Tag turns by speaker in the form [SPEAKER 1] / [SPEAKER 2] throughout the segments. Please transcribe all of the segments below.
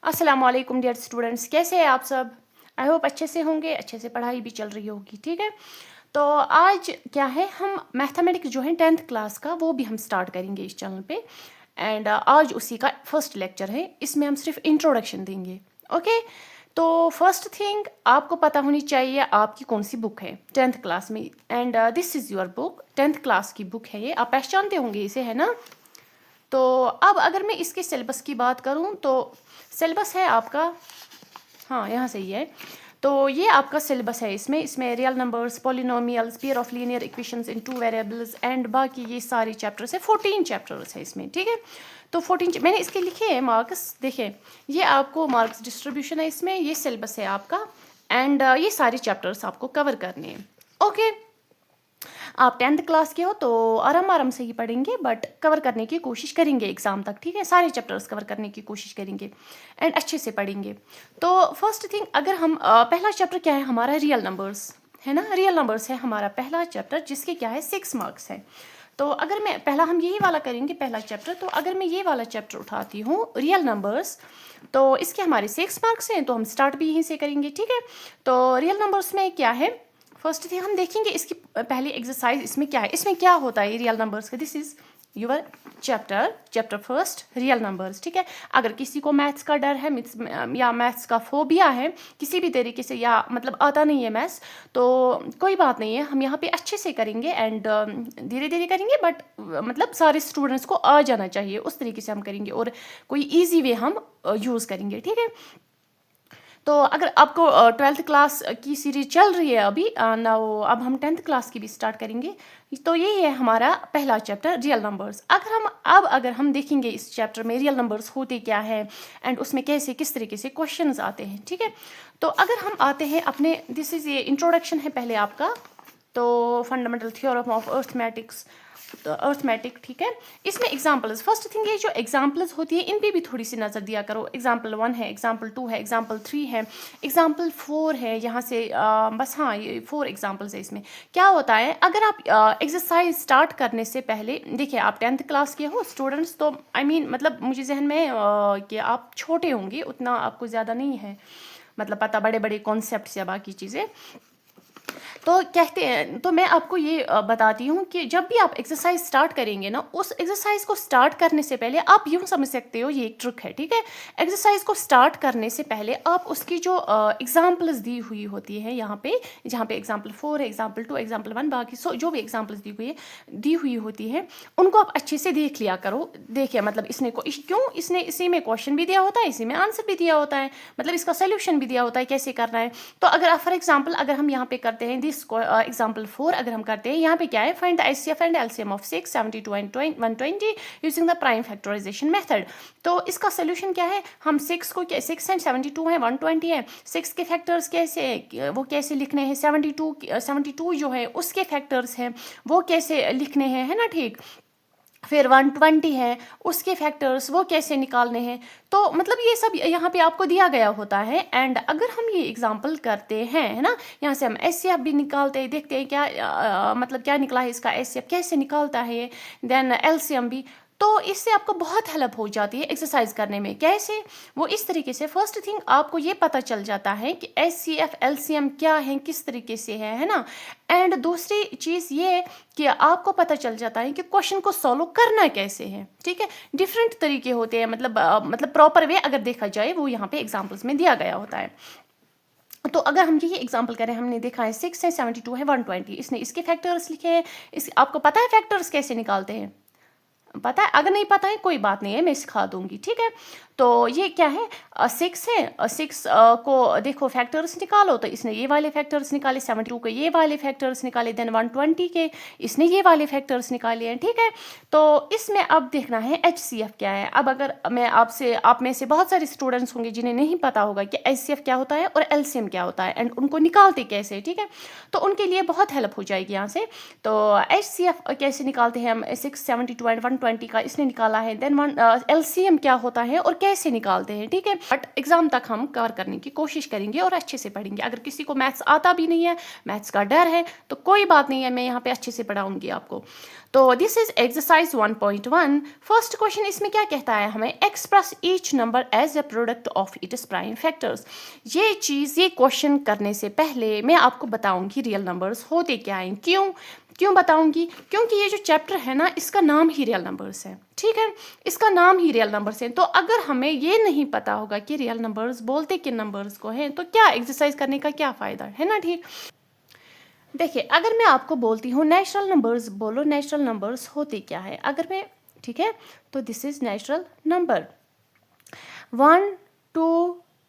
[SPEAKER 1] अस्सलाम वालेकुम dear students, कैसे हैं आप सब। आई होप अच्छे से होंगे, अच्छे से पढ़ाई भी चल रही होगी। ठीक है, तो आज क्या है, हम मैथमेटिक्स जो है 10th क्लास का वो भी हम स्टार्ट करेंगे इस चैनल पे। एंड आज उसी का फर्स्ट लेक्चर है, इसमें हम सिर्फ इंट्रोडक्शन देंगे। ओके, तो फर्स्ट थिंग आपको पता होनी चाहिए आपकी कौन सी बुक है 10th क्लास में। And this is your book, 10th class की बुक है ये, आप पहचानते होंगे इसे, है ना। तो अब अगर मैं इसके सिलेबस की बात करूं तो सिलेबस है आपका, हाँ यहाँ से ही है। तो ये आपका सिलेबस है, इसमें real numbers, polynomials, pair of linear equations in 2 variables and बाकी ये सारे चैप्टर्स है। 14 चैप्टर्स है इसमें। ठीक है, तो 14 मैंने इसके लिखे हैं मार्क्स, देखें ये आपको मार्क्स डिस्ट्रीब्यूशन है इसमें, ये सिलेबस है आपका। एंड ये सारे चैप्टर्स आपको कवर करने हैं। ओके, आप 10th क्लास के हो तो आराम आराम से ही पढ़ेंगे, बट कवर करने की कोशिश करेंगे एग्जाम तक। ठीक है, सारे चैप्टर्स कवर करने की कोशिश करेंगे एंड अच्छे से पढ़ेंगे। तो फर्स्ट थिंग, अगर हम पहला चैप्टर क्या है हमारा, रियल नंबर्स है ना। रियल नंबर्स है हमारा पहला चैप्टर, जिसके क्या है 6 मार्क्स है। तो अगर मैं पहला, हम यही वाला करेंगे पहला चैप्टर। तो अगर मैं ये वाला चैप्टर उठाती हूँ रियल नंबर्स, तो इसके हमारे 6 मार्क्स हैं, तो हम स्टार्ट भी यहीं से करेंगे। ठीक है, तो रियल नंबर्स में क्या है, फर्स्ट थिंग हम देखेंगे इसकी पहली एक्सरसाइज, इसमें क्या है, इसमें क्या होता है रियल नंबर्स का। This is your chapter first, real numbers. ठीक है, अगर किसी को मैथ्स का डर है या मैथ्स का फोबिया है किसी भी तरीके से, या मतलब आता नहीं है मैथ्स, तो कोई बात नहीं है, हम यहाँ पे अच्छे से करेंगे एंड धीरे धीरे करेंगे, बट मतलब सारे स्टूडेंट्स को आ जाना चाहिए, उस तरीके से हम करेंगे और कोई ईजी वे हम यूज़ करेंगे। ठीक है, तो अगर आपको 12th क्लास की सीरीज चल रही है अभी ना, अब हम 10th क्लास की भी स्टार्ट करेंगे। तो यही है हमारा पहला चैप्टर, रियल नंबर्स। अगर हम देखेंगे इस चैप्टर में रियल नंबर्स होते क्या है एंड उसमें कैसे किस तरीके से क्वेश्चंस आते हैं। ठीक है, तो अगर हम आते हैं अपने, दिस इज ये इंट्रोडक्शन है पहले आपका, तो फंडामेंटल थ्योरम ऑफ अर्थमेटिक। ठीक है, इसमें एग्जाम्पल्स, फर्स्ट थिंग ये जो एग्जाम्पल्स होती है इन पे भी थोड़ी सी नज़र दिया करो। एग्जाम्पल 1 है, एग्जाम्पल 2 है, एग्जाम्पल 3 है, एग्जाम्पल 4 है, यहाँ से बस हाँ ये 4 एग्जाम्पल्स है। इसमें क्या होता है, अगर आप एक्सरसाइज स्टार्ट करने से पहले, देखिए आप 10th क्लास के हो स्टूडेंट्स, तो आई मीन मतलब मुझे जहन में कि आप छोटे होंगे, उतना आपको ज़्यादा नहीं है मतलब पता बड़े बड़े कॉन्सेप्ट्स या बाकी चीज़ें। तो कहते हैं, तो मैं आपको ये बताती हूँ कि जब भी आप एक्सरसाइज स्टार्ट करेंगे ना, उस एक्सरसाइज को स्टार्ट करने से पहले आप यूँ समझ सकते हो, ये एक ट्रिक है। ठीक है, एक्सरसाइज को स्टार्ट करने से पहले आप उसकी जो एग्जाम्पल्स दी हुई होती है यहाँ पे, जहाँ पे एग्जाम्पल 4 है, एग्जाम्पल 2, एग्जाम्पल 1, बाकी जो भी एग्जाम्पल्स दी हुई होती है उनको आप अच्छे से देख लिया करो। देखिए मतलब इसने इसी में क्वेश्चन भी दिया होता है, इसी में आंसर भी दिया होता है, मतलब इसका सोल्यूशन भी दिया होता है कैसे करना है। तो अगर आप फॉर एग्जाम्पल अगर हम यहाँ पे करते हैं एग्जाम्पल 4, अगर हम करते हैं यहाँ पे क्या है, find the HCF and LCM of 6, 72 एंड 120 using the prime factorization method. तो इसका सोल्यूशन क्या है, हम 6 एंड 72 है, 120 है, 6 के फैक्टर्स कैसे वो कैसे लिखने हैं, 72 जो है उसके फैक्टर्स हैं वो कैसे लिखने हैं, है ना। ठीक, फिर 120 है उसके फैक्टर्स वो कैसे निकालने हैं। तो मतलब ये सब यहाँ पे आपको दिया गया होता है। एंड अगर हम ये एग्जांपल करते हैं, है ना, यहाँ से हम एचसीएफ भी निकालते हैं, देखते हैं क्या मतलब क्या निकला है इसका एचसीएफ, कैसे निकालता है ये, देन एलसीएम भी। तो इससे आपको बहुत हेल्प हो जाती है एक्सरसाइज करने में। कैसे, वो इस तरीके से, फर्स्ट थिंग आपको ये पता चल जाता है कि एचसीएफ एलसीएम क्या है, किस तरीके से है ना। एंड दूसरी चीज़ ये कि आपको पता चल जाता है कि क्वेश्चन को सॉल्व करना कैसे है। ठीक है, डिफरेंट तरीके होते हैं, मतलब प्रॉपर वे अगर देखा जाए वो यहाँ पे एग्जाम्पल्स में दिया गया होता है। तो अगर हम यही एग्जांपल करें, हमने देखा है 6 है, 72 है, 120, इसने इसके फैक्टर्स लिखे हैं। आपको पता है फैक्टर्स कैसे निकालते हैं, पता है? अगर नहीं पता है कोई बात नहीं है, मैं सिखा दूंगी। ठीक है, तो ये क्या है, 6 है, 6 को देखो फैक्टर्स निकालो, तो इसने ये वाले फैक्टर्स निकाले, 72 के ये वाले फैक्टर्स निकाले, देन 120 के इसने ये वाले फैक्टर्स निकाले हैं। ठीक है, तो इसमें अब देखना है एचसीएफ क्या है। अब अगर मैं आप में से बहुत सारे स्टूडेंट्स होंगे जिन्हें नहीं पता होगा कि एचसीएफ क्या होता है और एलसीएम क्या होता है एंड उनको निकालते कैसे। ठीक है, तो उनके लिए बहुत हेल्प हो जाएगी यहाँ से। तो एचसीएफ कैसे निकालते हैं हम, 6, 72 एंड 120 का इसने निकाला है। देन एलसीएम क्या होता है और कैसे निकालते हैं, ठीक है। बट एग्जाम तक हम कवर करने की कोशिश करेंगे और अच्छे से पढ़ेंगे। अगर किसी को मैथ्स आता भी नहीं है, मैथ्स का डर है, तो कोई बात नहीं है, मैं यहाँ पे अच्छे से पढ़ाऊंगी आपको। तो this is exercise 1.1। First question इसमें क्या कहता है हमें, express each number as a product of its prime factors. ये क्वेश्चन करने से पहले मैं आपको बताऊंगी रियल नंबर्स होते क्या हैं। क्यों बताऊंगी, क्योंकि ये जो चैप्टर है ना, इसका नाम ही रियल नंबर्स है, ठीक है। इसका नाम ही रियल नंबर्स है। तो अगर हमें ये नहीं पता होगा कि रियल नंबर्स बोलते किन नंबर्स को हैं, तो क्या एक्सरसाइज करने का क्या फ़ायदा है ना, ठीक। देखिए, अगर मैं आपको बोलती हूँ नेचुरल नंबर्स बोलो, नेचुरल नंबर्स होते क्या है, अगर मैं, ठीक है, तो this is natural number 1 2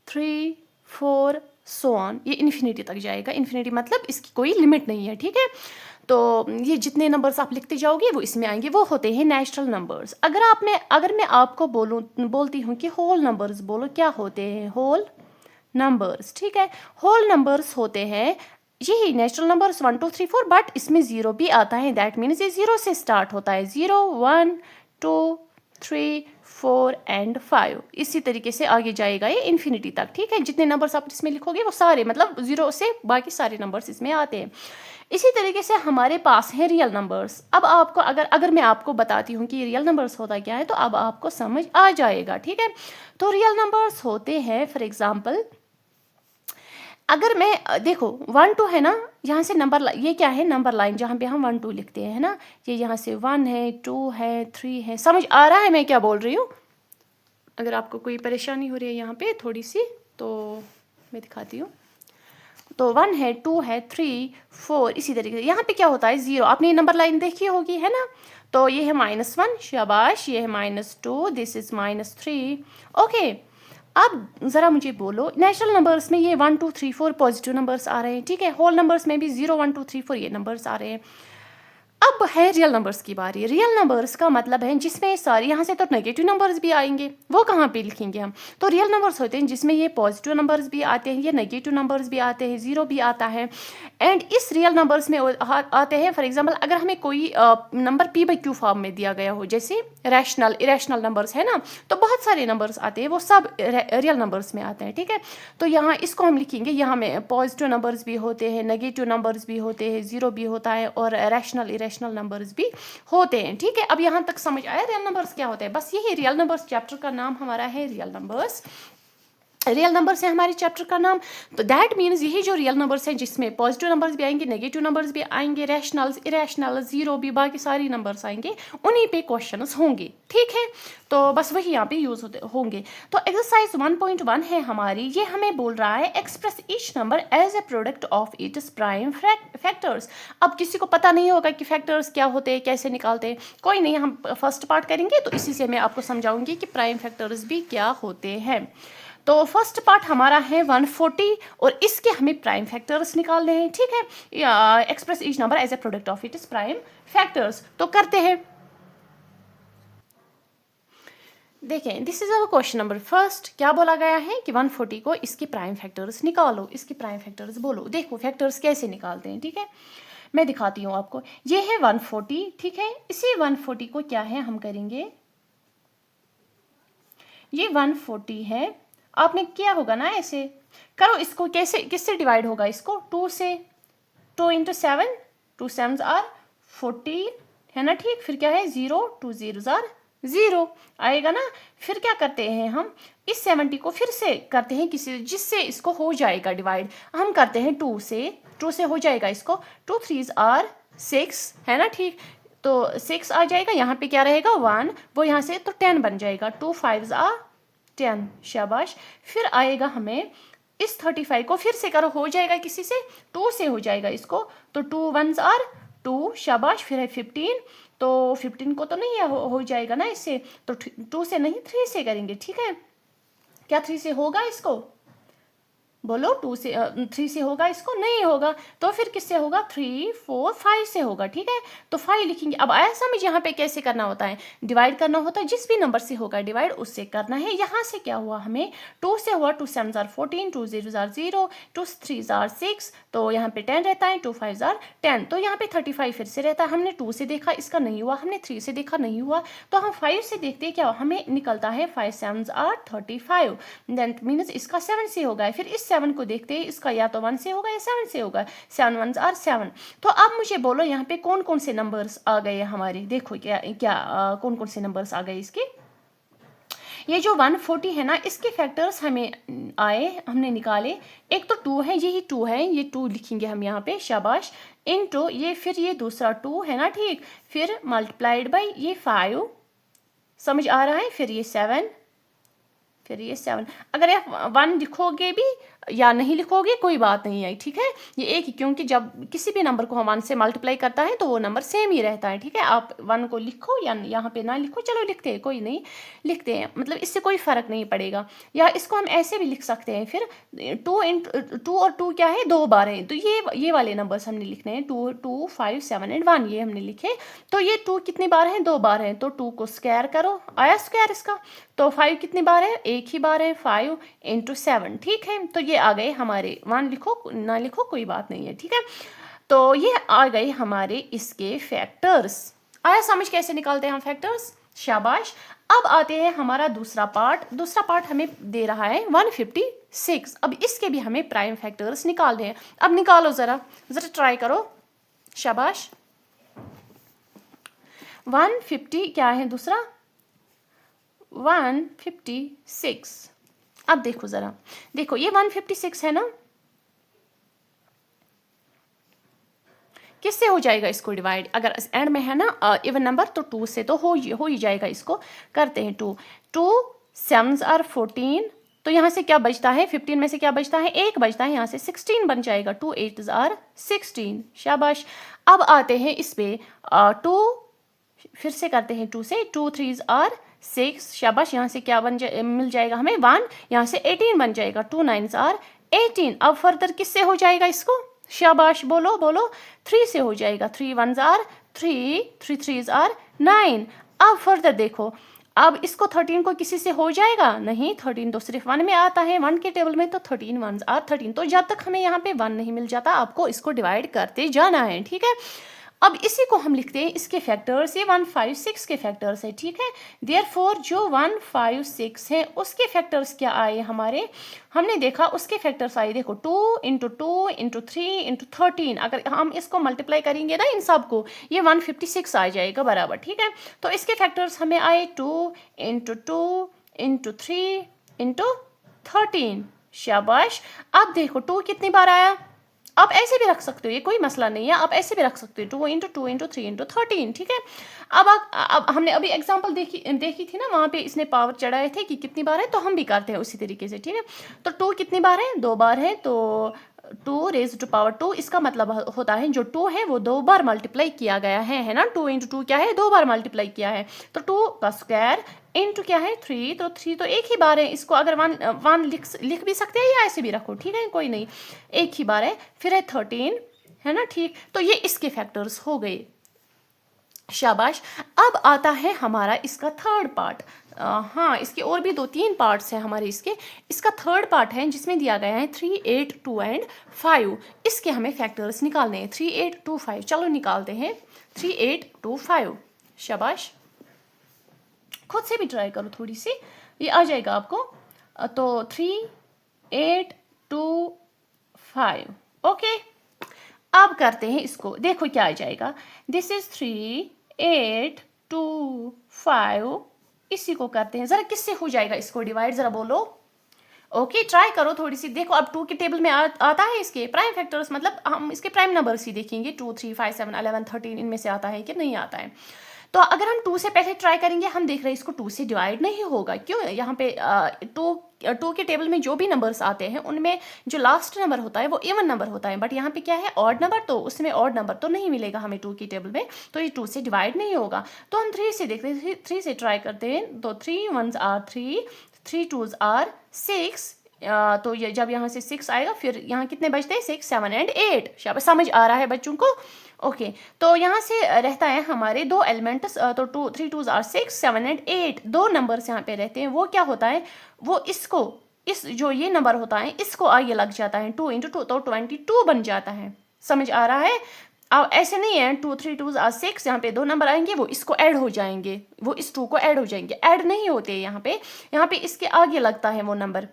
[SPEAKER 1] 3 4 so on, ये इन्फिनिटी तक जाएगा। इन्फिनिटी मतलब इसकी कोई लिमिट नहीं है, ठीक है। तो ये जितने नंबर्स आप लिखते जाओगे वो इसमें आएंगे, वो होते हैं नेचुरल नंबर्स। अगर मैं आपको बोलती हूँ कि होल नंबर्स बोलो, क्या होते हैं होल नंबर्स, ठीक है। होल नंबर्स होते हैं यही नेचुरल नंबर्स 1 2 3 4, बट इसमें जीरो भी आता है, दैट मीन्स ये जीरो से स्टार्ट होता है, 0 1 2 3 4 एंड 5, इसी तरीके से आगे जाएगा ये इन्फिनिटी तक, ठीक है। जितने नंबर्स आप इसमें लिखोगे वो सारे, मतलब जीरो से बाकी सारे नंबर्स इसमें आते हैं। इसी तरीके से हमारे पास है रियल नंबर्स। अब आपको अगर मैं आपको बताती हूँ कि रियल नंबर्स होता क्या है, तो अब आपको समझ आ जाएगा, ठीक है। तो रियल नंबर्स होते हैं, फॉर एग्जाम्पल, अगर मैं देखो 1 2 है ना, यहाँ से नंबर, ये क्या है नंबर लाइन, जहाँ पे हम 1 2 लिखते हैं ना, ये यहाँ से 1 है 2 है 3 है। समझ आ रहा है मैं क्या बोल रही हूँ? अगर आपको कोई परेशानी हो रही है यहाँ पे थोड़ी सी, तो मैं दिखाती हूँ। तो 1 है 2 है 3 4, इसी तरीके से यहाँ पे क्या होता है 0। आपने ये नंबर लाइन देखी होगी, है ना। तो ये है -1, शाबाश, ये है -2, दिस इज -3, ओके। अब ज़रा मुझे बोलो, नेचुरल नंबर्स में ये 1 2 3 4 पॉजिटिव नंबर्स आ रहे हैं, ठीक है। होल नंबर्स में भी 0 1 2 3 4 ये नंबर्स आ रहे हैं। अब है रियल नंबर्स की बारी। रियल नंबर्स का मतलब है जिसमें सारी, यहाँ से तो नेगेटिव नंबर्स भी आएंगे, वो कहाँ पे लिखेंगे हम। तो रियल नंबर्स होते हैं जिसमें ये पॉजिटिव नंबर्स भी आते हैं, ये नेगेटिव नंबर्स भी आते हैं, जीरो भी आता है। एंड इस रियल नंबर्स में आते हैं, फॉर एग्जांपल, अगर हमें कोई नंबर p/q फॉर्म में दिया गया हो, जैसे रैशनल इरेशनल नंबर्स है ना, तो बहुत सारे नंबर्स आते हैं, वो सब रियल नंबर्स में आते हैं, ठीक है। तो यहाँ इसको हम लिखेंगे, यहाँ में पॉजिटिव नंबर्स भी होते हैं, नेगेटिव नंबर्स भी होते हैं, जीरो भी होता है, और रैशनल इरेशनल नंबर्स भी होते हैं, ठीक है। अब यहाँ तक समझ आया रियल नंबर्स क्या होते हैं। बस यही रियल नंबर्स, चैप्टर का नाम हमारा है रियल नंबर्स। रियल नंबर्स है हमारे चैप्टर का नाम। तो दैट मीन्स यही जो रियल नंबर्स हैं जिसमें पॉजिटिव नंबर्स भी आएंगे, नेगेटिव नंबर्स भी आएंगे, रैशनल्स इरेशनल्स जीरो भी, बाकी सारी नंबर्स आएंगे, उन्हीं पे क्वेश्चंस होंगे, ठीक है। तो बस वही यहाँ पे यूज होंगे। तो एक्सरसाइज 1.1 है हमारी, ये हमें बोल रहा है express each number as a product of its prime factors. अब किसी को पता नहीं होगा कि फैक्टर्स क्या होते हैं, कैसे निकालते हैं, कोई नहीं, हम फर्स्ट पार्ट करेंगे तो इसी से मैं आपको समझाऊंगी कि प्राइम फैक्टर्स भी क्या होते हैं। तो फर्स्ट पार्ट हमारा है 140, और इसके हमें प्राइम फैक्टर्स निकालने हैं, ठीक है। Express each number as a product of its prime factors. तो करते हैं। देखें, this is our question number first. क्या बोला गया है कि 140 को इसके प्राइम फैक्टर्स निकालो, इसके प्राइम फैक्टर्स बोलो। देखो फैक्टर्स कैसे निकालते हैं, ठीक है। मैं दिखाती हूँ आपको। ये है 140, ठीक है। इसी 140 को क्या है हम करेंगे, ये 140 है, आपने किया होगा ना, ऐसे करो इसको। कैसे, किससे डिवाइड होगा इसको, 2 से, 2 × 7, 2 7s आर 14, है ना, ठीक। फिर क्या है 0 2 0s आर 0 आएगा ना। फिर क्या करते हैं हम, इस 70 को फिर से करते हैं किसी, जिससे इसको हो जाएगा डिवाइड। हम करते हैं 2 से हो जाएगा इसको, 2 3s आर 6, है ना, ठीक। तो 6 आ जाएगा, यहाँ पे क्या रहेगा 1, वो यहाँ से तो 10 बन जाएगा, 2 5s आर 10, शाबाश। फिर आएगा हमें इस 35 को फिर से करो, हो जाएगा किसी से, 2 से हो जाएगा इसको, तो 2 1s आर 2, शाबाश। फिर है 15, तो 15 को तो नहीं हो जाएगा ना इससे, तो 2 से नहीं 3 से करेंगे, ठीक है। क्या 3 से होगा इसको, बोलो 2 से 3 से होगा इसको, नहीं होगा, तो फिर किससे होगा, 3 4 5 से होगा, ठीक है। तो 5 लिखेंगे। अब आया समझ यहाँ पे कैसे करना होता है, डिवाइड करना होता है, जिस भी नंबर से होगा डिवाइड उससे करना है। यहाँ से क्या हुआ हमें, 2 से हुआ, 2 7 जार 14, 2 0 जार 0, 2 3 जार 6, तो यहाँ पे 10 रहता है, 2 5 जार 10, तो यहाँ पे 35 फिर से रहता है। हमने 2 से देखा, इसका नहीं हुआ, हमने 3 से देखा, नहीं हुआ, तो हम 5 से देखते हैं क्या हमें निकलता है, 5 7 जार 35, दैट मीन्स इसका 7 से होगा। फिर इस 7 को देखते हैं, इसका या तो 1 से होगा या 7 से होगा, 7 1 जार 7। तो अब मुझे बोलो यहाँ पे कौन कौन से नंबर्स आ गए हमारे, देखो क्या क्या कौन कौन से नंबर्स आ गए इसके। ये जो 140 है ना, इसके फैक्टर्स हमें आए, हमने निकाले। एक तो 2 है, यही 2 है, ये 2 लिखेंगे हम यहाँ पे, शाबाश, इनटू ये, फिर ये दूसरा 2 है ना, ठीक, फिर मल्टीप्लाइड बाई ये 5, समझ आ रहा है, फिर ये 7, फिर ये 7। अगर आप 1 लिखोगे भी या नहीं लिखोगे कोई बात नहीं है, ठीक है, ये एक ही, क्योंकि जब किसी भी नंबर को हम 1 से मल्टीप्लाई करता है तो वो नंबर सेम ही रहता है, ठीक है। आप 1 को लिखो या यहाँ पे ना लिखो, चलो लिखते हैं, कोई नहीं, लिखते हैं, मतलब इससे कोई फ़र्क नहीं पड़ेगा। या इसको हम ऐसे भी लिख सकते हैं, फिर 2 और 2 क्या है, 2 बार है, तो ये वाले नंबर्स हमने लिखने हैं, 2 2 5 7 एंड 1, ये हमने लिखे। तो ये 2 कितनी बार है, 2 बार है, तो 2 को स्क्वायर करो, आया स्क्वायर इसका। तो 5 कितनी बार है, एक ही बार है, 5 इंटू 7, ठीक है। तो ये आ गए हमारे, 1 लिखो ना लिखो कोई बात नहीं है, ठीक है। तो ये आ गए हमारे इसके फैक्टर्स। आया समझ कैसे निकालते हैं हम फैक्टर्स, शाबाश। अब आते हैं हमारा दूसरा पार्ट। दूसरा पार्ट हमें दे रहा है 156। अब इसके भी हमें प्राइम फैक्टर्स निकालने हैं। अब निकालो ज़रा ट्राई करो, शाबाश। 150 क्या है दूसरा, 156। अब देखो ज़रा, देखो ये 156 है ना, किससे हो जाएगा इसको डिवाइड, अगर एंड में है ना इवन नंबर तो 2 से तो हो ही जाएगा। इसको करते हैं 2 2 7 आर 14, तो यहाँ से क्या बचता है, 15 में से क्या बचता है, 1 बचता है, यहाँ से 16 बन जाएगा, 2 8 आर 16, शाबाश। अब आते हैं इस पे 2, फिर से करते हैं 2 से, 2 3 आर 6, शाबाश। यहाँ से क्या मिल जाएगा हमें, 1, यहाँ से 18 बन जाएगा, 2 9 आर 18। अब फर्दर किससे हो जाएगा इसको, शाबाश, बोलो बोलो, 3 से हो जाएगा, 3 1 आर 3, 3 3 आर 9। अब फर्दर देखो, अब इसको 13 को किसी से हो जाएगा, नहीं, 13 तो सिर्फ 1 में आता है, 1 के टेबल में, तो 13 1 आर 13। तो जब तक हमें यहाँ पे 1 नहीं मिल जाता आपको इसको डिवाइड करते जाना है, ठीक है। अब इसी को हम लिखते हैं इसके फैक्टर्स, ये 156 के फैक्टर्स है, ठीक है। देयरफॉर जो 156 है उसके फैक्टर्स क्या आए हमारे, हमने देखा उसके फैक्टर्स आए, देखो 2 इंटू 2 इंटू 3 इंटू 13। अगर हम इसको मल्टीप्लाई करेंगे ना इन सब को, ये 156 आ जाएगा बराबर, ठीक है। तो इसके फैक्टर्स हमें आए 2 इंटू 2 इंटू 3 इंटू 13, शाबाश। अब देखो 2 कितनी बार आया, आप ऐसे भी रख सकते हो, ये कोई मसला नहीं है, आप ऐसे भी रख सकते हो, 2 इंटू 2 इंटू 3 इंटू 13, ठीक है। अब हमने अभी एग्जांपल देखी थी ना, वहाँ पे इसने पावर चढ़ाए थे कि कितनी बार है, तो हम भी करते हैं उसी तरीके से, ठीक है। तो 2 कितनी बार है, 2 बार है, तो 2 रेज टू पावर 2, इसका मतलब होता है जो 2 है वो 2 बार मल्टीप्लाई किया गया है ना। 2 इंटू 2 क्या है, 2 बार मल्टीप्लाई किया है, तो 2 का स्क्वायर इंटू क्या है 3, तो 3 तो एक ही बार है, इसको अगर 1 लिख भी सकते हैं या ऐसे भी रखो, ठीक है, कोई नहीं, एक ही बार है। फिर है 13, है ना, ठीक। तो ये इसके फैक्टर्स हो गए, शाबाश। अब आता है हमारा इसका थर्ड पार्ट। हाँ, इसके और भी 2-3 पार्ट्स हैं हमारे इसका थर्ड पार्ट है जिसमें दिया गया है 3 8 2 एंड 5। इसके हमें फैक्टर्स निकालने हैं, 3 8 2 5, चलो निकालते हैं 3 8 2 5, शाबाश। खुद से भी ट्राई करो थोड़ी सी, ये आ जाएगा आपको। तो 3 8 2 5, ओके। अब करते हैं इसको, देखो क्या आ जाएगा, दिस इज 3 8 2 5। इसी को करते हैं, जरा किससे हो जाएगा इसको डिवाइड, जरा बोलो, ओके ट्राई करो थोड़ी सी। देखो अब 2 के टेबल में आता है इसके प्राइम फैक्टर्स, मतलब हम इसके प्राइम नंबर्स ही देखेंगे, 2 3 5 7 11 13, इनमें से आता है कि नहीं आता है। तो अगर हम 2 से पहले ट्राई करेंगे, हम देख रहे हैं इसको 2 से डिवाइड नहीं होगा, क्यों, यहाँ पे 2 के टेबल में जो भी नंबर्स आते हैं उनमें जो लास्ट नंबर होता है वो इवन नंबर होता है, बट यहाँ पे क्या है ऑड नंबर, तो उसमें ऑड नंबर तो नहीं मिलेगा हमें 2 की टेबल में, तो ये 2 से डिवाइड नहीं होगा। तो हम 3 से देखते हैं, 3 से ट्राई करते हैं, तो 3 1s आर 3, 3 2s आर 6, तो ये जब यहाँ से 6 आएगा फिर यहाँ कितने बचते हैं 6 7 एंड 8। शाबाश, समझ आ रहा है बच्चों को? ओके तो यहाँ से रहता है हमारे दो एलिमेंट्स, तो 3 2s आर 6 7 एंड 8 दो नंबर्स यहाँ पे रहते हैं। वो क्या होता है, वो इसको इस जो ये नंबर होता है इसको आगे लग जाता है 2 × 2 तो 22 बन जाता है। समझ आ रहा है? अब ऐसे नहीं है 2 3 2s आर 6 यहाँ पे दो नंबर आएंगे वो इसको ऐड हो जाएंगे, वो इस 2 को ऐड हो जाएंगे, ऐड नहीं होते यहाँ पे इसके आगे लगता है वो नंबर।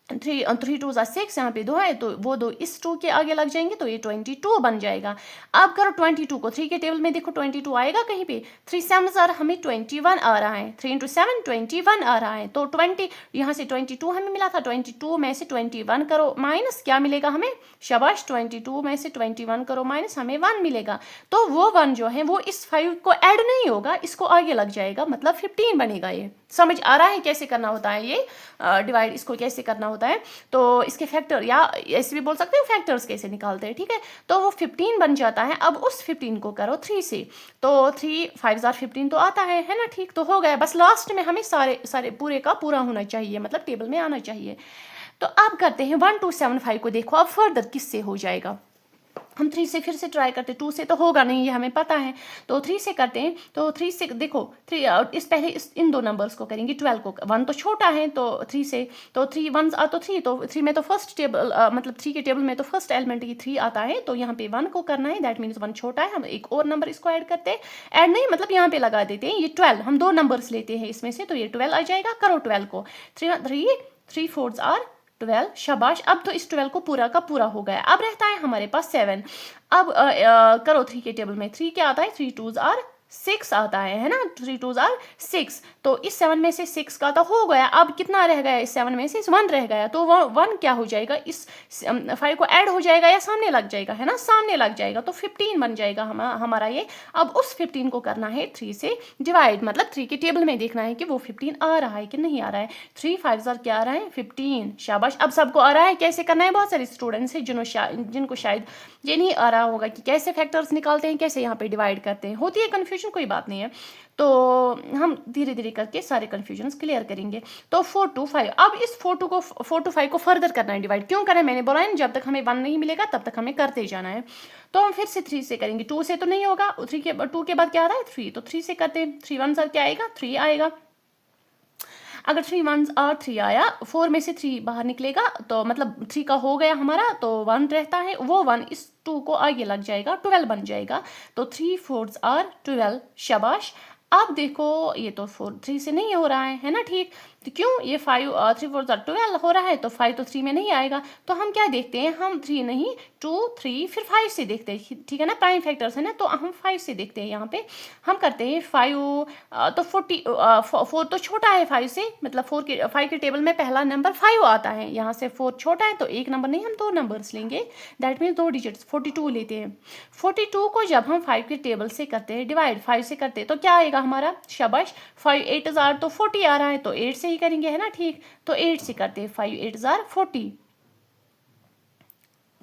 [SPEAKER 1] 3 2s आर 6 यहाँ पे 2 है तो वो 2 इस 2 के आगे लग जाएंगे तो ये 22 बन जाएगा। अब करो 22 को 3 के टेबल में देखो 22 आएगा कहीं पे? 3 7s आर हमें 21 आ रहा है, 3 × 7 21 आ रहा है तो 20 यहाँ से 22 हमें मिला था, 22 में से 21 करो माइनस क्या मिलेगा हमें? शाबाश, 22 में से 21 करो माइनस हमें 1 मिलेगा। तो वो 1 जो है वो इस 5 को ऐड नहीं होगा, इसको आगे लग जाएगा, मतलब 15 बनेगा। ये समझ आ रहा है कैसे करना होता है ये डिवाइड, इसको कैसे करना होता है? तो इसके फैक्टर या ऐसे भी बोल सकते हो फैक्टर्स कैसे निकालते हैं, ठीक है? तो वो 15 बन जाता है। अब उस 15 को करो 3 से, तो 3 5s आर 15 तो आता है ना? ठीक, तो हो गया। बस लास्ट में हमें सारे पूरे का पूरा होना चाहिए, मतलब टेबल में आना चाहिए। तो अब करते हैं 1 2 7 5 को। देखो अब फर्दर किससे हो जाएगा? हम 3 से फिर से ट्राई करते, 2 से तो होगा नहीं, ये हमें पता है। तो 3 से करते हैं, तो 3 से देखो 3 इस पहले इन दो नंबर्स को करेंगे 12 को, 1 तो छोटा है तो 3 से, तो 3 1s आ तो 3, तो 3 में तो फर्स्ट टेबल मतलब 3 के टेबल में तो फर्स्ट एलिमेंट की 3 आता है, तो यहाँ पे 1 को करना है, दैट मीन्स 1 छोटा है। हम एक और नंबर इसको ऐड करते हैं, ऐड नहीं मतलब यहाँ पे लगा देते हैं, ये 12, हम दो नंबर्स लेते हैं इसमें से, तो ये 12 आ जाएगा। करो 12 को, 3 4s आर 12, शाबाश। अब तो इस 12 को पूरा का पूरा हो गया। अब रहता है हमारे पास 7। अब करो 3 के टेबल में 3 क्या आता है? 3 2s आर 6 आता है ना? 3 2s आर 6, तो इस 7 में से 6 का तो हो गया। अब कितना रह गया इस 7 में से? 1 रह गया, तो 1 क्या हो जाएगा? इस 5 को ऐड हो जाएगा या सामने लग जाएगा, है ना? सामने लग जाएगा, तो 15 बन जाएगा हमारा ये। अब उस 15 को करना है 3 से डिवाइड, मतलब 3 के टेबल में देखना है कि वो 15 आ रहा है कि नहीं आ रहा है। 3 5s आर क्या आ रहा है? 15, शाबाश। अब सबको आ रहा है कैसे करना है? बहुत सारे स्टूडेंट्स हैं जिनको शायद ये नहीं आ रहा होगा कि कैसे फैक्टर्स निकालते हैं, कैसे यहाँ पे डिवाइड करते हैं। होती है कन्फ्यूजन, कोई बात नहीं है, तो हम धीरे धीरे करके सारे कन्फ्यूजन्स क्लियर करेंगे। तो 4 2 5, अब इस 4 2 5 को फर्दर करना है डिवाइड। क्यों करें? मैंने बोला है जब तक हमें 1 नहीं मिलेगा तब तक हमें करते जाना है। तो हम फिर से 3 से करेंगे, 2 से तो नहीं होगा, 2 के बाद क्या आ रहा है? 3, तो 3 से करते हैं। 3 1s क्या आएगा? 3 आएगा। अगर 3 1s आर 3 आया, 4 में से 3 बाहर निकलेगा, तो मतलब 3 का हो गया हमारा, तो 1 रहता है, वो 1 इस 2 को आगे लग जाएगा, 12 बन जाएगा। तो 3 4s आर 12, शाबाश। अब देखो ये तो 3 से नहीं हो रहा है ना? ठीक, तो क्यों? ये 3 4s आर 12 हो रहा है, तो 5 तो 3 में नहीं आएगा। तो हम क्या देखते हैं? हम 3 नहीं 2 3 फिर 5 से देखते हैं, ठीक है ना? प्राइम फैक्टर्स है ना, तो हम 5 से देखते हैं। यहाँ पे हम करते हैं 5, तो 4 तो छोटा है 5 से, मतलब 5 के टेबल में पहला नंबर 5 आता है, यहाँ से 4 छोटा है, तो एक नंबर नहीं हम दो नंबर्स लेंगे, दैट मीन्स 2 डिजिट्स 42 लेते हैं। 42 को जब हम 5 के टेबल से करते हैं डिवाइड, 5 से करते हैं, तो क्या आएगा हमारा? शाबाश, 5 8s आर तो 40 आ रहा है, तो 8 से ही करेंगे, है ना? ठीक, तो 8 से करते हैं, 5 8s आर 40।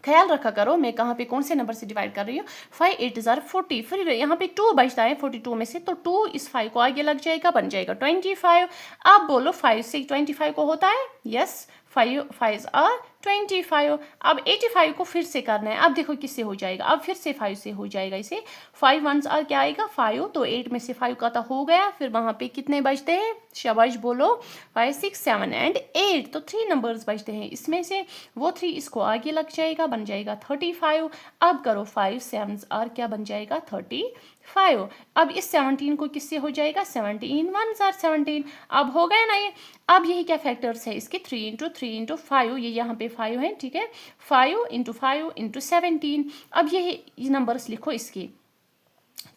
[SPEAKER 1] ख्याल रखा करो मैं कहाँ पे कौन से नंबर से डिवाइड कर रही हूँ। 5 8s आर 40, फिर यहाँ पे 2 बचता है 42 में से, तो 2 इस 5 को आगे लग जाएगा, बन जाएगा 25। आप बोलो 5 से 25 को होता है? Yes, 5 5s are 25। अब 85 को फिर से करना है। अब देखो किससे हो जाएगा? अब फिर से 5 से हो जाएगा इसे। 5 1s आर क्या आएगा? 5, तो 8 में से 5 का तो हो गया, फिर वहाँ पे कितने बचते हैं? शाबाश बोलो, 5 6 7 एंड 8, तो 3 नंबर्स बचते हैं इसमें से, वो 3 इसको आगे लग जाएगा, बन जाएगा 35। अब करो 5 7s आर क्या बन जाएगा? 35। अब इस 17 को किससे हो जाएगा? 17 1s आर 17। अब हो गया ना ये। अब यही क्या फैक्टर्स है इसके? 3 × 3 × 5, ये यहाँ पे 5 है, ठीक है? 5 × 5 × 17। अब ये नंबर्स लिखो इसके,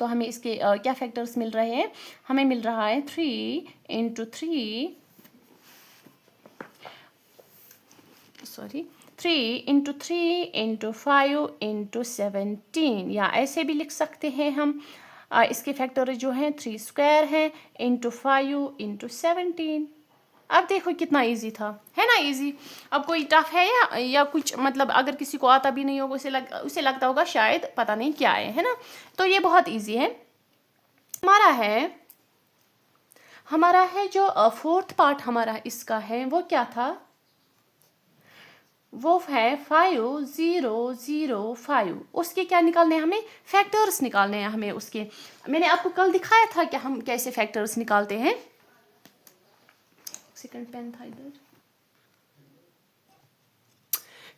[SPEAKER 1] तो हमें इसके क्या फैक्टर्स मिल रहे हैं? हमें मिल रहा है 3 × 3 × 5 × 17, या ऐसे भी लिख सकते हैं हम। इसके फैक्टर जो हैं 3 स्क्वायर हैं × 5 × 17। अब देखो कितना इजी था, है ना? इजी। अब कोई टफ है या कुछ, मतलब अगर किसी को आता भी नहीं होगा उसे लगता होगा शायद पता नहीं क्या है ना? तो ये बहुत इजी है। हमारा है जो 4th पार्ट हमारा इसका है, वो क्या था? वो है 5005। उसके क्या निकालने हैं हमें? फैक्टर्स निकालने हैं हमें उसके। मैंने आपको कल दिखाया था कि हम कैसे फैक्टर्स निकालते हैं। सेकंड पेन था इधर।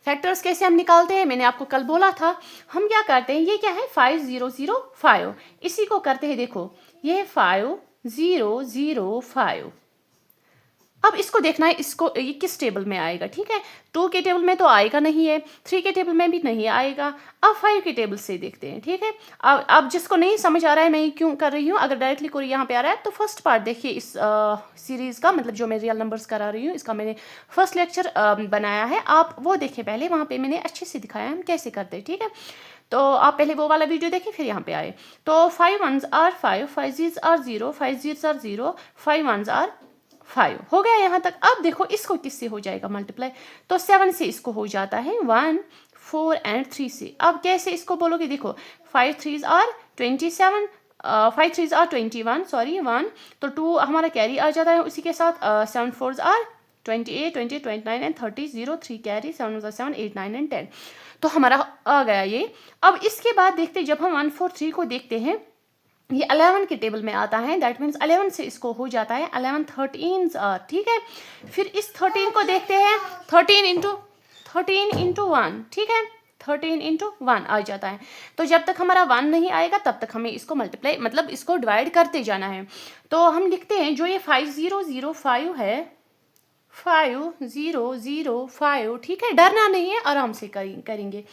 [SPEAKER 1] फैक्टर्स कैसे हम निकालते हैं मैंने आपको कल बोला था। हम क्या करते हैं, ये क्या है 5005, इसी को करते हैं। देखो ये 5005। अब इसको देखना है, इसको ये किस टेबल में आएगा। ठीक है, 2 के टेबल में तो आएगा नहीं है, 3 के टेबल में भी नहीं आएगा। अब 5 के टेबल से देखते हैं। ठीक है, अब जिसको नहीं समझ आ रहा है मैं क्यों कर रही हूँ, अगर डायरेक्टली कोई यहाँ पे आ रहा है तो फर्स्ट पार्ट देखिए इस सीरीज़ का, मतलब जो मैं रियल नंबर्स करा रही हूँ इसका मैंने फर्स्ट लेक्चर बनाया है, आप वो देखिए पहले, वहाँ पर मैंने अच्छे से दिखाया हम कैसे करते हैं। ठीक है, तो आप पहले वो वाला वीडियो देखिए फिर यहाँ पे आए। तो 5 1s are 5, 5 zeros are 0, 5 zeros are 0, 5 1s are 5 हो गया यहाँ तक। अब देखो इसको किससे हो जाएगा मल्टीप्लाई, तो 7 से इसको हो जाता है, 1 4 एंड 3 से। अब कैसे इसको बोलोगे, देखो 5 3s are 27, 5 3s are 21, sorry 1, तो 2 हमारा कैरी आ जाता है उसी के साथ, 7 4s are 28, 28 29 and 30, 0 3 carry, 7 7 8 9 and 10, तो हमारा आ गया ये। अब इसके बाद देखते जब हम 1 4 3 को देखते हैं, ये 11 के टेबल में आता है, दैट मीन्स 11 से इसको हो जाता है 11 13s are। ठीक है, फिर इस 13 को देखते हैं, 13 इंटू 1। ठीक है, 13 इंटू 1 आ जाता है। तो जब तक हमारा 1 नहीं आएगा तब तक हमें इसको मल्टीप्लाई, मतलब इसको डिवाइड करते जाना है। तो हम लिखते हैं जो ये 5005 है, 5005। ठीक है, डरना नहीं है, आराम से करेंगे।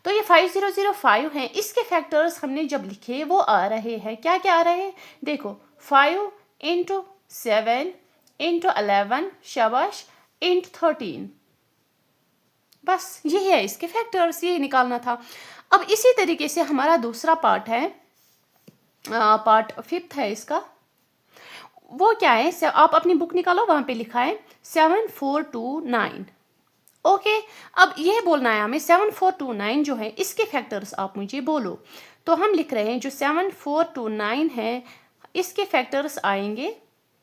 [SPEAKER 1] तो ये 5005 है, इसके फैक्टर्स हमने जब लिखे वो आ रहे हैं, क्या क्या आ रहे हैं, देखो 5 इंटू 7 इंटू 11, शाबाश, इंटू 13, बस यही है इसके फैक्टर्स, ये निकालना था। अब इसी तरीके से हमारा दूसरा पार्ट है, पार्ट 5 है इसका, वो क्या है, आप अपनी बुक निकालो, वहां पे लिखा है 7429। ओके, अब ये बोलना है हमें 7429 जो है इसके फैक्टर्स आप मुझे बोलो। तो हम लिख रहे हैं जो 7429 है इसके फैक्टर्स आएंगे।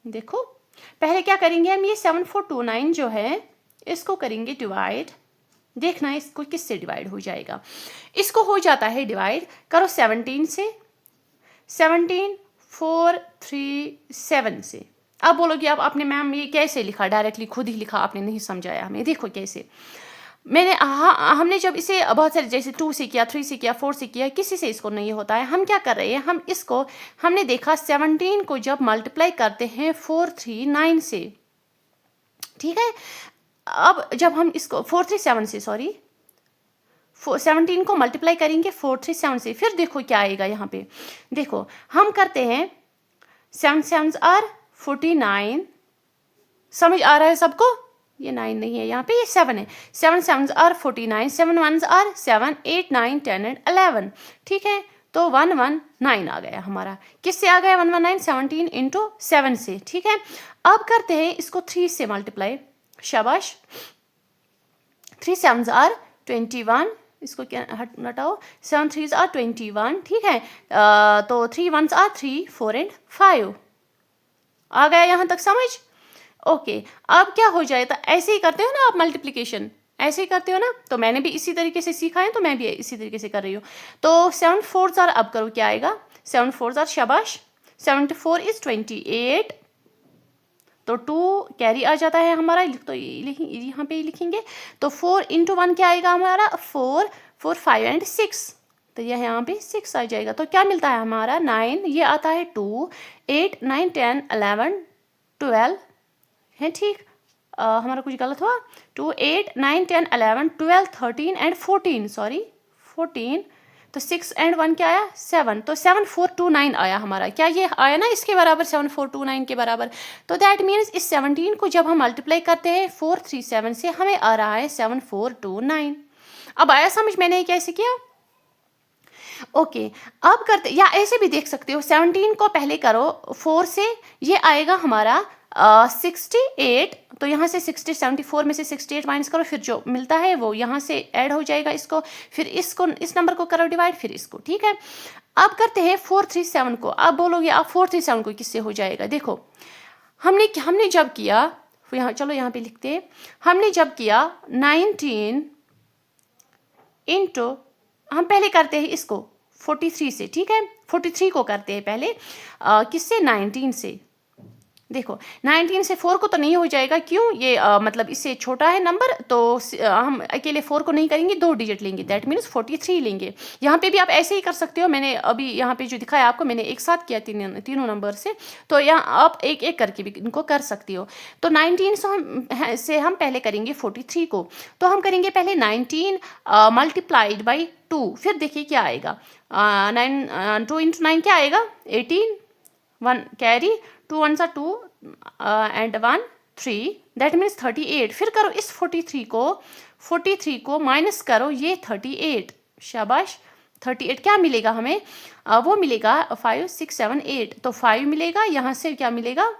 [SPEAKER 1] देखो पहले क्या करेंगे हम, ये 7429 जो है इसको करेंगे डिवाइड, देखना है इसको किससे डिवाइड हो जाएगा। इसको हो जाता है डिवाइड, करो 17 से, 17 4 3 7 से। अब बोलोगे आप आपने मैम ये कैसे लिखा, डायरेक्टली खुद ही लिखा, आपने नहीं समझाया हमें। देखो कैसे मैंने, हमने जब इसे बहुत सारे जैसे 2 से किया, 3 से किया, 4 से किया, किसी से इसको नहीं होता है। हम क्या कर रहे हैं, हम इसको, हमने देखा 17 को जब मल्टीप्लाई करते हैं 439 से, ठीक है, अब जब हम इसको 437 से, सॉरी 17 को मल्टीप्लाई करेंगे 437 से, फिर देखो क्या आएगा यहाँ पे। देखो हम करते हैं 7 7s are 49, समझ आ रहा है सबको, ये 9 नहीं है यहाँ पे, ये 7 है। 7 7s are 49, 7 1s are 7 8 9 10 and 11। ठीक है, तो 119 आ गया हमारा, किससे आ गया 119, 17 इंटू 7 से। ठीक है, अब करते हैं इसको 3 से मल्टीप्लाई, शाबाश, 3 7s are 21, इसको क्या हटाओ, 7 3s are 21। ठीक है, तो 3 1s are 3 4 एंड 5 आ गया यहाँ तक समझ। ओके, अब क्या हो जाए, तो ऐसे ही करते हो ना आप मल्टीप्लिकेशन, ऐसे ही करते हो ना, तो मैंने भी इसी तरीके से सीखा है, तो मैं भी इसी तरीके से कर रही हूँ। तो 7 4s are, अब करो क्या आएगा, 7 4s are, शाबाश, 74 is 28, तो 2 कैरी आ जाता है हमारा, तो यहाँ पे लिखेंगे। तो 4 इंटू 1 क्या आएगा हमारा, 4 4 5 एंड 6, तो यह यहाँ पे 6 आ जाएगा। तो क्या मिलता है हमारा 9, ये आता है 2 8 9 10 11 12 है। ठीक, हमारा कुछ गलत हुआ, 2 8 9 10 11 12 13 एंड 14, सॉरी 14, तो 6 एंड 1 क्या आया 7, तो 7429 आया हमारा। क्या ये आया ना इसके बराबर, 7429 के बराबर। तो दैट मीन्स इस 17 को जब हम मल्टीप्लाई करते हैं 437 से, हमें आ रहा है 7429। अब आया समझ मैंने कैसे किया। ओके, अब करते, या ऐसे भी देख सकते हो, 17 को पहले करो 4 से, ये आएगा हमारा 68, तो यहाँ से 74 में से 68 माइनस करो, फिर जो मिलता है वो यहाँ से ऐड हो जाएगा इसको, फिर इसको, इस नंबर को करो डिवाइड, फिर इसको। ठीक है, अब करते हैं 437 को। अब बोलोगे आप 437 को किससे हो जाएगा, देखो हमने जब किया यहाँ चलो यहाँ पे लिखते हैं, हमने जब किया 19 इंटू, हम पहले करते हैं इसको 43 से, ठीक है, 43 को करते हैं पहले किससे, 19 से। देखो 19 से 4 को तो नहीं हो जाएगा, क्यों, ये मतलब इससे छोटा है नंबर, तो हम अकेले 4 को नहीं करेंगे, 2 डिजिट लेंगे, दैट मीन्स 43 लेंगे। यहाँ पे भी आप ऐसे ही कर सकते हो, मैंने अभी यहाँ पे जो दिखाया आपको, मैंने एक साथ किया तीनों नंबर से, तो यहाँ आप एक एक करके भी इनको कर सकती हो। तो 19 से हम पहले करेंगे 43 को, तो हम करेंगे पहले 19 मल्टीप्लाइड बाई 2, फिर देखिए क्या आएगा, 2 इंटू 9 क्या आएगा, 18, 1 कैरी, 2 1 2 एंड 1 3, दैट मीन्स 38। फिर करो इस 43 को माइनस करो ये 38, शाबाश, 38 क्या मिलेगा हमें, वो मिलेगा 5 6 7 8, तो 5 मिलेगा, यहाँ से क्या मिलेगा,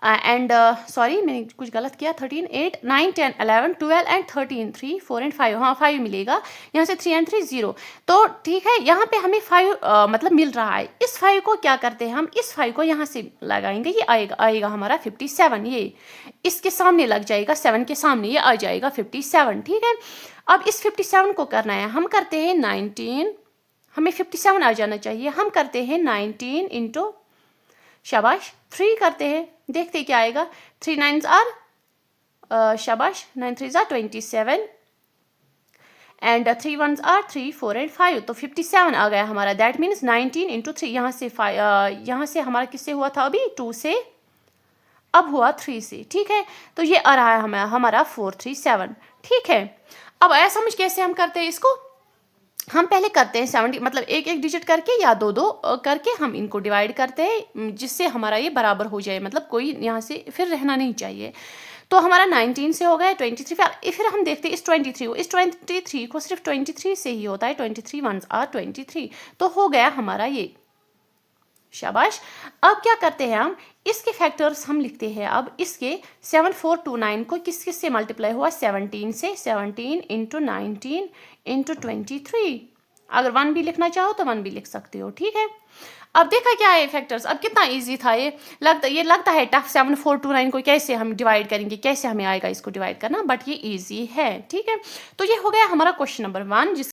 [SPEAKER 1] एंड सॉरी मैंने कुछ गलत किया, 13 8 9 10 11 12 एंड 13 3 4 एंड 5, हाँ 5 मिलेगा, यहाँ से 3 एंड 3 0, तो ठीक है, यहाँ पे हमें 5 मतलब मिल रहा है। इस 5 को क्या करते हैं हम, इस 5 को यहाँ से लगाएंगे, ये आएगा हमारा 57, ये इसके सामने लग जाएगा, 7 के सामने ये आ जाएगा 57, ठीक है। अब इस 57 को करना है, हम करते हैं 19, हमें 57 आ जाना चाहिए, हम करते हैं 19 इंटू, शाबाश, 3 करते हैं, देखते क्या आएगा, 3 9s आर, शाबाश, 9 3s are 27 and 3 1s are 3 4 and 5, तो 57 आ गया हमारा, दैट मीन्स 19 इंटू 3, यहाँ से हमारा किससे हुआ था अभी, 2 से, अब हुआ 3 से, ठीक है। तो ये आ रहा है हमारा 437, ठीक है। अब आया समझ कैसे हम करते हैं इसको, हम पहले करते हैं 70, मतलब एक एक डिजिट करके या दो दो करके हम इनको डिवाइड करते हैं, जिससे हमारा ये बराबर हो जाए, मतलब कोई यहाँ से फिर रहना नहीं चाहिए। तो हमारा 19 से हो गया 23, फिर हम देखते हैं इस 23 को, इस 23 को सिर्फ 23 से ही होता है, 23 1s आर 23, तो हो गया हमारा ये, शाबाश। अब क्या करते हैं हम, इसके फैक्टर्स हम लिखते हैं, अब इसके 7429 को किस किस से मल्टीप्लाई हुआ, 17 से, 17 इंटू 19 इंटू 23, अगर 1 भी लिखना चाहो तो 1 भी लिख सकते हो, ठीक है। अब देखा क्या है फैक्टर्स, अब कितना इजी था ये लगता है टफ, 7429 को कैसे हम डिवाइड करेंगे, कैसे हमें आएगा इसको डिवाइड करना, बट ये इजी है, ठीक है। तो ये हो गया हमारा क्वेश्चन नंबर 1, जिस